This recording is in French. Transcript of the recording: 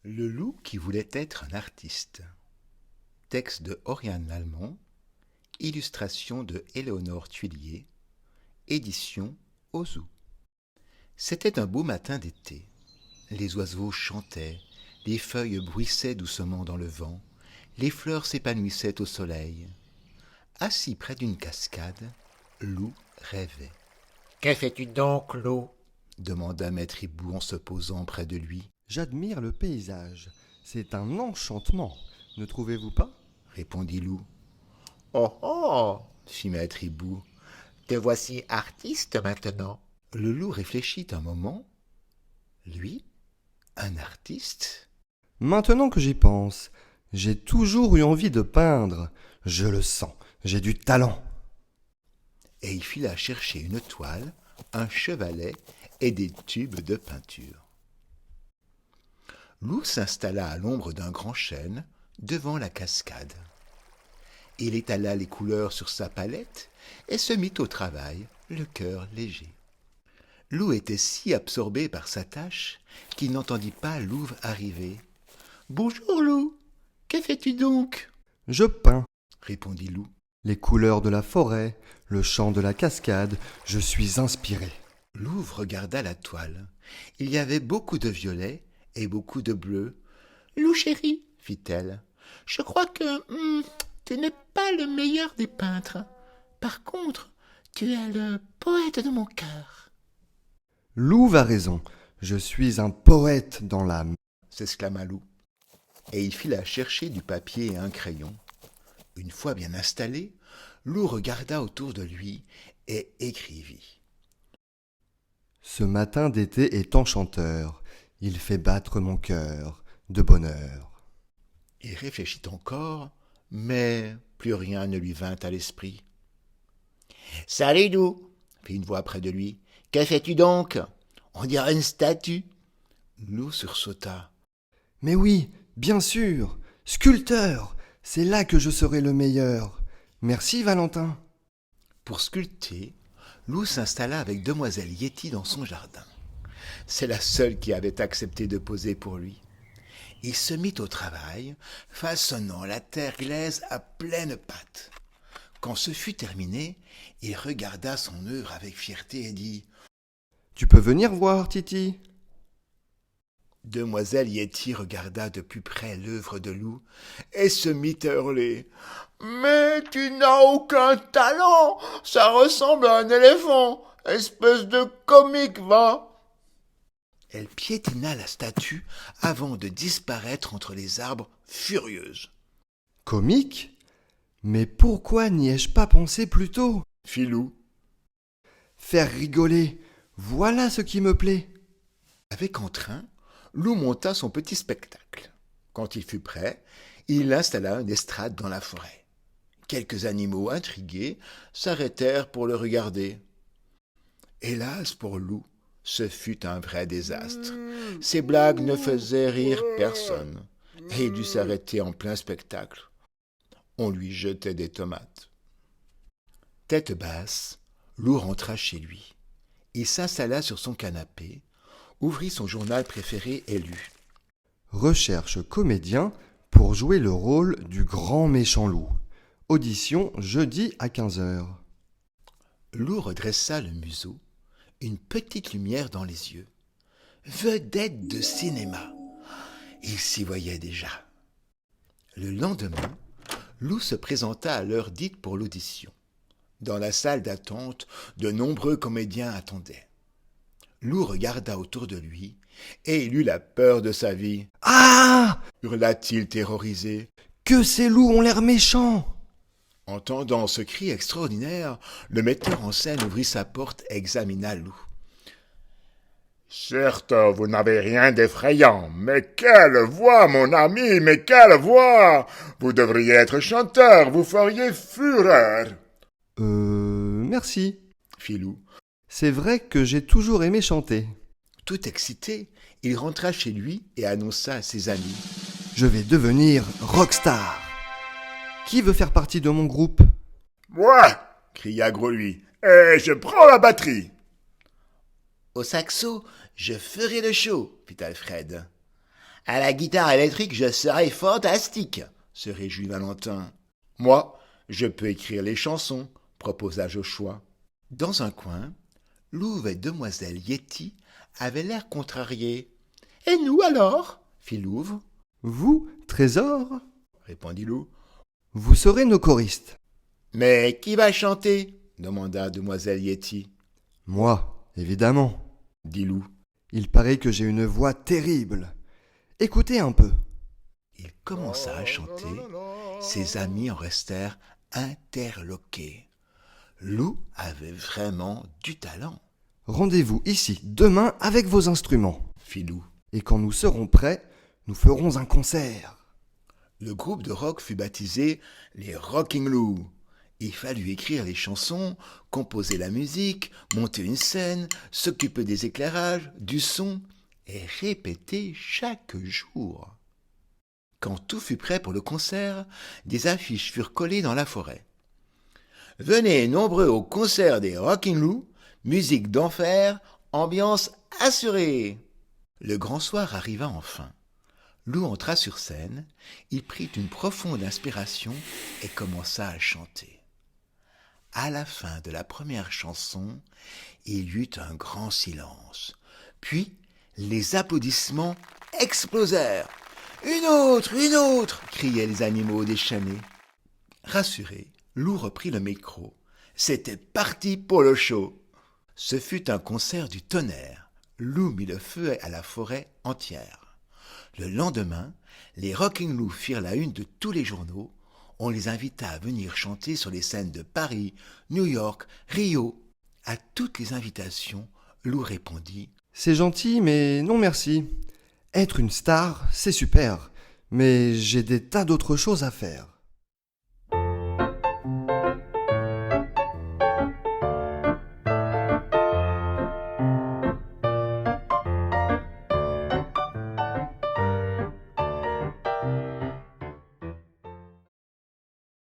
Le loup qui voulait être un artiste. Texte de Oriane Lallemand, illustration de Éléonore Tuillier, édition Ozu. C'était un beau matin d'été. Les oiseaux chantaient, les feuilles bruissaient doucement dans le vent, les fleurs s'épanouissaient au soleil. Assis près d'une cascade, Loup rêvait. « Que fais-tu donc, loup ?» demanda Maître Hibou en se posant près de lui. J'admire le paysage. C'est un enchantement, ne trouvez-vous pas ? Répondit Loup. Oh oh, fit Maître Hibou, te voici artiste maintenant. Le loup réfléchit un moment. Lui, un artiste ? Maintenant que j'y pense, j'ai toujours eu envie de peindre. Je le sens, j'ai du talent. Et il fila chercher une toile, un chevalet et des tubes de peinture. Loup s'installa à l'ombre d'un grand chêne, devant la cascade. Il étala les couleurs sur sa palette et se mit au travail, le cœur léger. Loup était si absorbé par sa tâche qu'il n'entendit pas Louve arriver. « Bonjour, Loup, que fais-tu donc ?» « Je peins. » répondit Loup. Les couleurs de la forêt, le chant de la cascade, je suis inspiré. Louve regarda la toile. Il y avait beaucoup de violets et beaucoup de bleus. « Loup chéri, fit-elle, je crois que tu n'es pas le meilleur des peintres. Par contre, tu es le poète de mon cœur. » Louve a raison, je suis un poète dans l'âme, s'exclama Loup. Et il fila chercher du papier et un crayon. Une fois bien installé, Loup regarda autour de lui et écrivit. Ce matin d'été est enchanteur, il fait battre mon cœur de bonheur. Il réfléchit encore, mais plus rien ne lui vint à l'esprit. « Salut, Loup !» fit une voix près de lui. « Que fais-tu donc ? On dirait une statue. » Loup sursauta. « Mais oui, bien sûr, sculpteur, c'est là que je serai le meilleur. Merci, Valentin. » Pour sculpter, Loup s'installa avec demoiselle Yeti dans son jardin. C'est la seule qui avait accepté de poser pour lui. Il se mit au travail, façonnant la terre glaise à pleines pattes. Quand ce fut terminé, il regarda son œuvre avec fierté et dit « Tu peux venir voir, Titi ?» Demoiselle Yeti regarda de plus près l'œuvre de Loup et se mit à hurler. « Mais tu n'as aucun talent, ça ressemble à un éléphant, espèce de comique, va !» Elle piétina la statue avant de disparaître entre les arbres, furieuse. « Comique ? Mais pourquoi n'y ai-je pas pensé plus tôt ?» fit Loup. « Faire rigoler, voilà ce qui me plaît. » Avec entrain, Loup monta son petit spectacle. Quand il fut prêt, il installa une estrade dans la forêt. Quelques animaux intrigués s'arrêtèrent pour le regarder. Hélas pour Loup, ce fut un vrai désastre. Ses blagues ne faisaient rire personne, et il dut s'arrêter en plein spectacle. On lui jetait des tomates. Tête basse, Loup rentra chez lui. Il s'installa sur son canapé, ouvrit son journal préféré et lut. Recherche comédien pour jouer le rôle du grand méchant loup. Audition jeudi à 15h. Loup redressa le museau, une petite lumière dans les yeux. Vedette de cinéma. Il s'y voyait déjà. Le lendemain, Loup se présenta à l'heure dite pour l'audition. Dans la salle d'attente, de nombreux comédiens attendaient. Loup regarda autour de lui et il eut la peur de sa vie. « Ah !» hurla-t-il terrorisé. « Que ces loups ont l'air méchants !» Entendant ce cri extraordinaire, le metteur en scène ouvrit sa porte et examina Loup. « Certes, vous n'avez rien d'effrayant, mais quelle voix, mon ami, mais quelle voix ! Vous devriez être chanteur, vous feriez fureur. » Merci, fit Loup. C'est vrai que j'ai toujours aimé chanter. Tout excité, il rentra chez lui et annonça à ses amis. Je vais devenir rockstar. Qui veut faire partie de mon groupe ? Moi, cria Gros-Lui, et je prends la batterie. Au saxo, je ferai le show, fit Alfred. À la guitare électrique, je serai fantastique, se réjouit Valentin. Moi, je peux écrire les chansons, proposa Joshua. Dans un coin, Louve et demoiselle Yeti avaient l'air contrariés. Et nous alors? Fit Louve. Vous, Trésor, Répondit Lou. vous serez nos choristes. Mais qui va chanter? Demanda demoiselle Yeti. Moi, évidemment. Dit Lou. Il paraît que j'ai une voix terrible. Écoutez un peu. Il commença à chanter. Ses amis en restèrent interloqués. Lou avait vraiment du talent, Rendez-vous ici demain avec vos instruments. fit Lou. Et quand nous serons prêts, nous ferons un concert. Le groupe de rock fut baptisé les Rocking Lou. Il fallut écrire les chansons, composer la musique, monter une scène, s'occuper des éclairages, du son et répéter chaque jour. Quand tout fut prêt pour le concert, des affiches furent collées dans la forêt. Venez nombreux au concert des Rocking Lou, musique d'enfer, ambiance assurée. Le grand soir arriva enfin. Lou entra sur scène, il prit une profonde inspiration et commença à chanter. À la fin de la première chanson, il y eut un grand silence. Puis, les applaudissements explosèrent. Une autre, criaient les animaux déchaînés. Rassuré, Lou reprit le micro. C'était parti pour le show. Ce fut un concert du tonnerre. Lou mit le feu à la forêt entière. Le lendemain, les Rocking Lou firent la une de tous les journaux. On les invita à venir chanter sur les scènes de Paris, New York, Rio. À toutes les invitations, Lou répondit « C'est gentil, mais non merci. Être une star, c'est super, mais j'ai des tas d'autres choses à faire. »